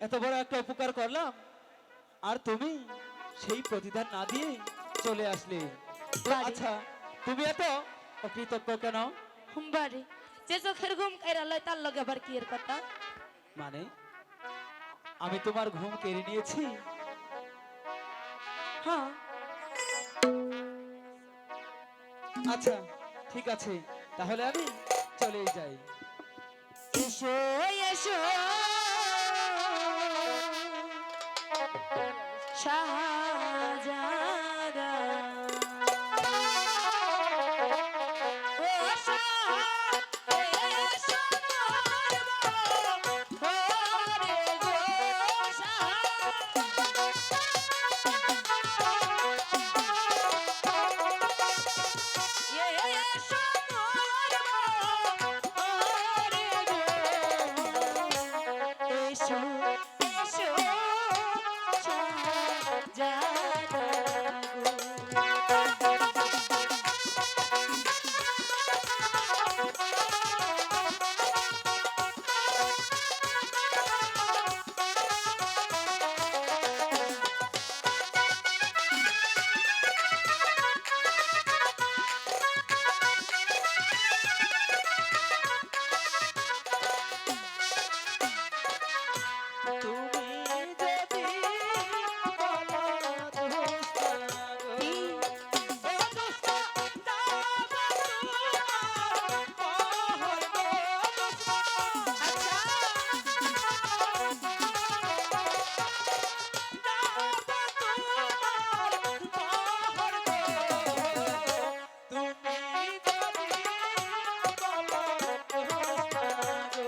এত বড় একটা উপকার করলাম আর তুমি সেই প্রতিদান না দিয়ে চলে আসলে। বাড়ি আচ্ছা, তুমি এত অকৃতজ্ঞ কেন? বাড়ি যে চোখের ঘুম কাইরা লয় তার লগে আবার কি এর কথা? মানে আমি তোমার ঘুম কেড়ে নিয়েছি? হ্যাঁ, আচ্ছা, ঠিক আছে, তাহলে আমি চলেই যাই। এসো এসো শাহজাদা, ও শাহ, এসো মারবো ওরে গো এসো এসো শাহজাদা তুমি যদি বলো দোস্ত গো, ও দোস্ত দাও তোমার মোহর গো দোস্ত, দাও তোমার মোহর গো, তুমি যদি বলো দোস্ত গো।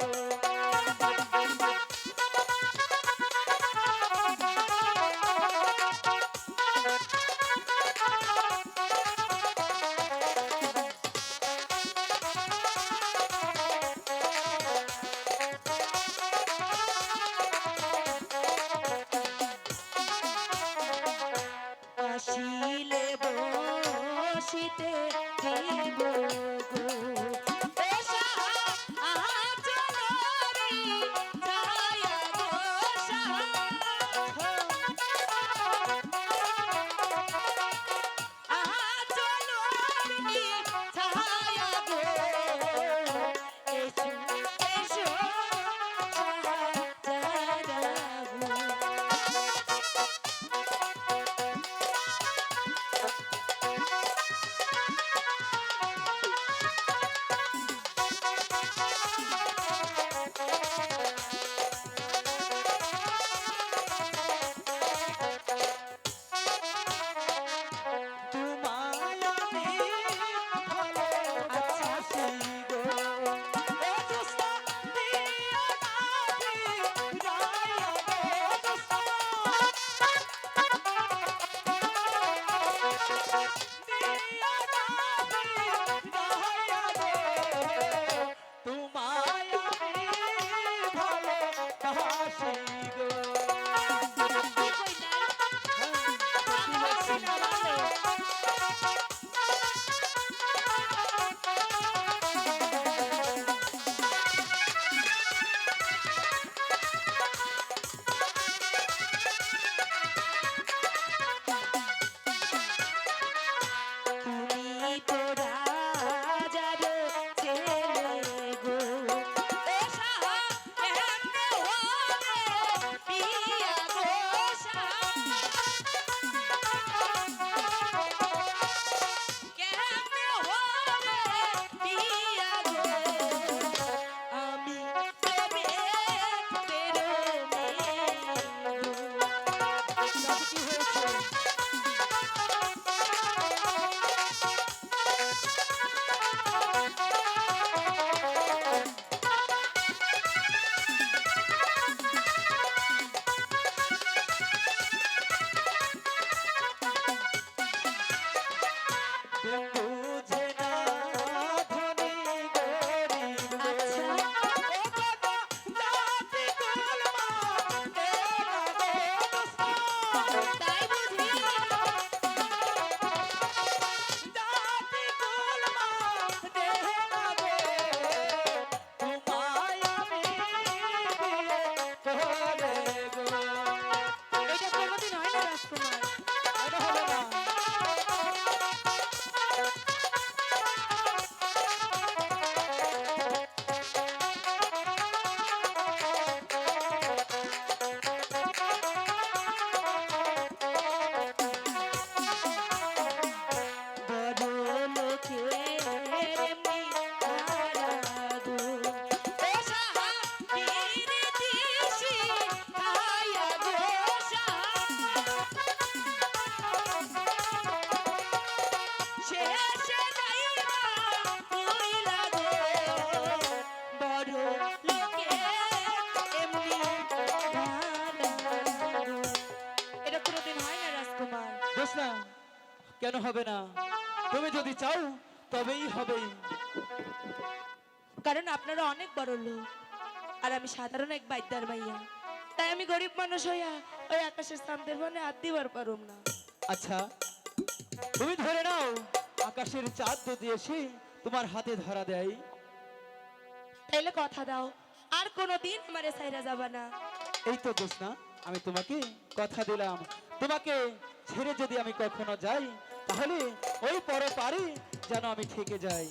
জোসনা, কেন হবে না? তুমি যদি চাও তবেই হবে। কারণ আপনারা অনেক বড় লোক আর আমি সাধারণ এক বাইদার মাইয়া, তাই আমি গরিব মানুষ হইয়া ওই আকাশের চাঁদের বনে হাত দিবার পারুম না। আচ্ছা, তুমি ধরে নাও আকাশের চাঁদ যদি এসে তোমার হাতে ধরা দেয়, তাইলে কথা দাও আর কোনোদিন আমারে ছাইরা যাবা না। এই তো জোসনা, আমি তোমাকে কথা দিলাম, তোমাকে ছেড়ে যদি আমি কখনো যাই তাহলে ওই পর পারে যেন আমি থেকে যাই।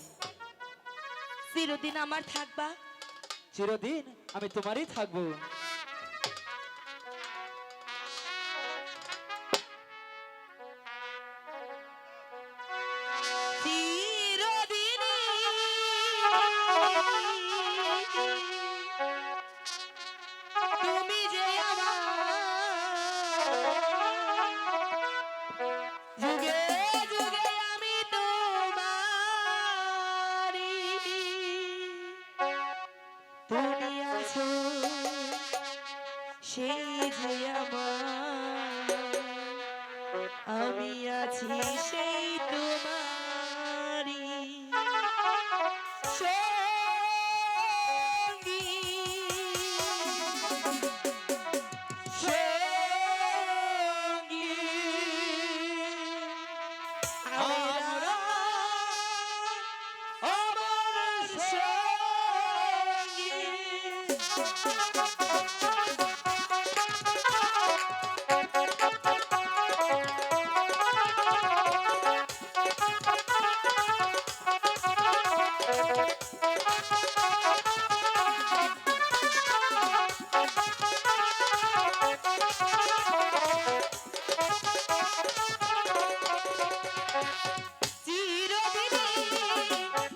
চিরদিন আমার থাকবা? চিরদিন আমি তোমারই থাকবো। চিরদিন তুমি যে আমার, যুগে যুগে আমি তোমারি, তুমি আছো সেই যে আমার, আমি আছি সেই তোমারি সঙ্গী, সঙ্গী আমরা, আমার সঙ্গী।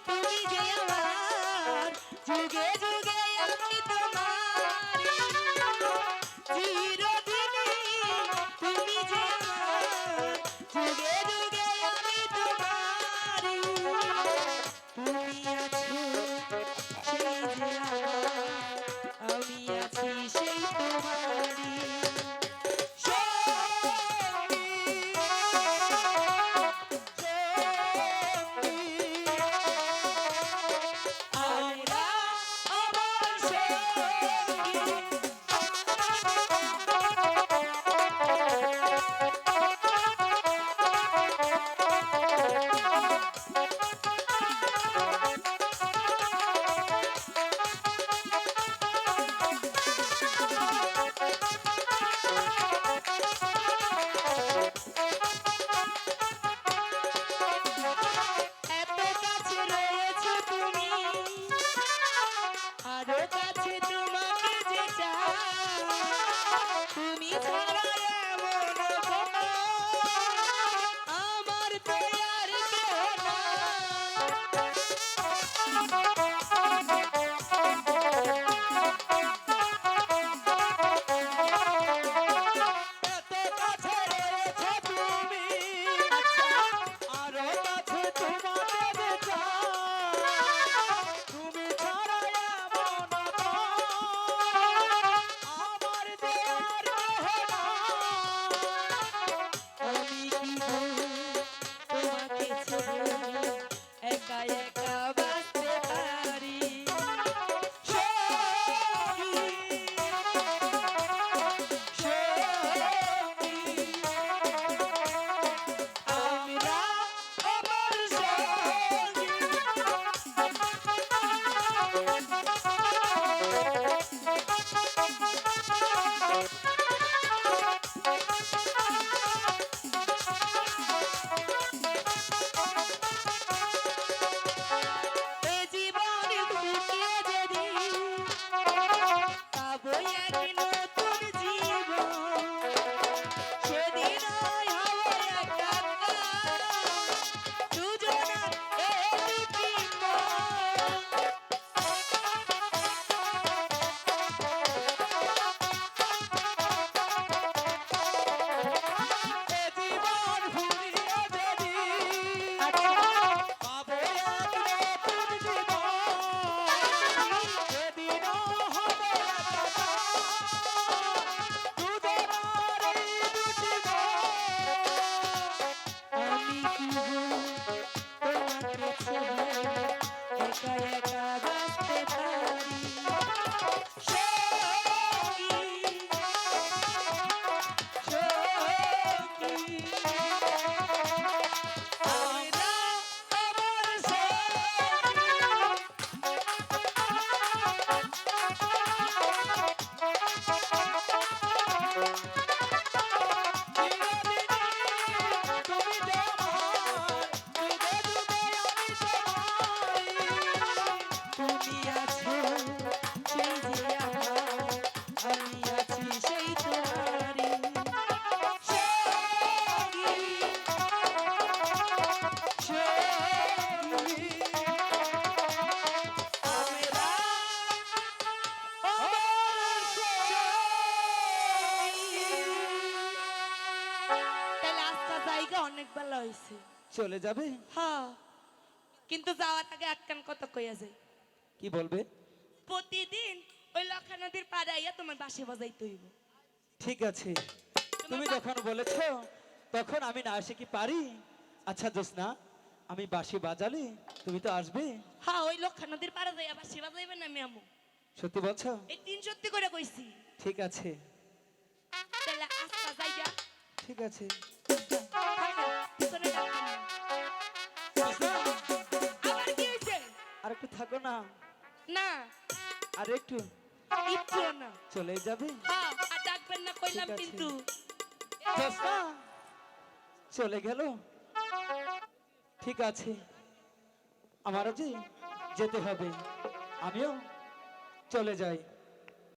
তুমি যে আমার, যুগে যুগে আমি তোমারি, চিরদিনই তুমি যে আমার, যুগে যুগে আমি তোমারি, তুমি আছো সেই যে আমার, আমি আছি সেই তোমারি সঙ্গী, আমরা আমার সঙ্গী। এত কাছে রয়েছো তুমি, আরো কাছে তোমাকে যে চাই, তুমি ছাড়া এমন কোনো আমার তো আর কেউ এত কাছে রয়েছো তুমি, আরো কাছে তোমাকে চাই, তুমি ছাড়া এমন আমার যে আর কেহ নাই। জায়গা অনেক ভালো হয়েছে। চলে যাবে? হ্যাঁ, কিন্তু যাওয়ার আগে একখান কথা কইয়া যাই। কি বলবে? প্রতিদিন ওই লক্ষা নদীর পাড়ে আইয়া তোমার বাঁশি বাজাইতে হইব। ঠিক আছে, তুমি যখন বলেছো তখন আমি না এসে কি পারি? আচ্ছা জোসনা, আমি বাঁশি বাজালে তুমি তো আসবে? হ্যাঁ, ওই লক্ষা নদীর পাড়ে যাইয়া বাঁশি বাজাইবেন না মিয়ামু। সত্যি বলছো? এই তিন সত্যি করে কইছি। ঠিক আছে, তাহলে আস্তা যাইয়া ঠিক আছে। পিছনে ডাকবেন না। জোসনা, আবার কি হইছে? আর একটু থাকো না, না, আর একটু। একটু না। চলে যাবে? হ্যাঁ, আর ডাকবেন না কইলাম ঠিক আছে। কিন্তু। জোসনা চলে গেল? ঠিক আছে, আমারও যে যেতে হবে, আমিও চলে যাই।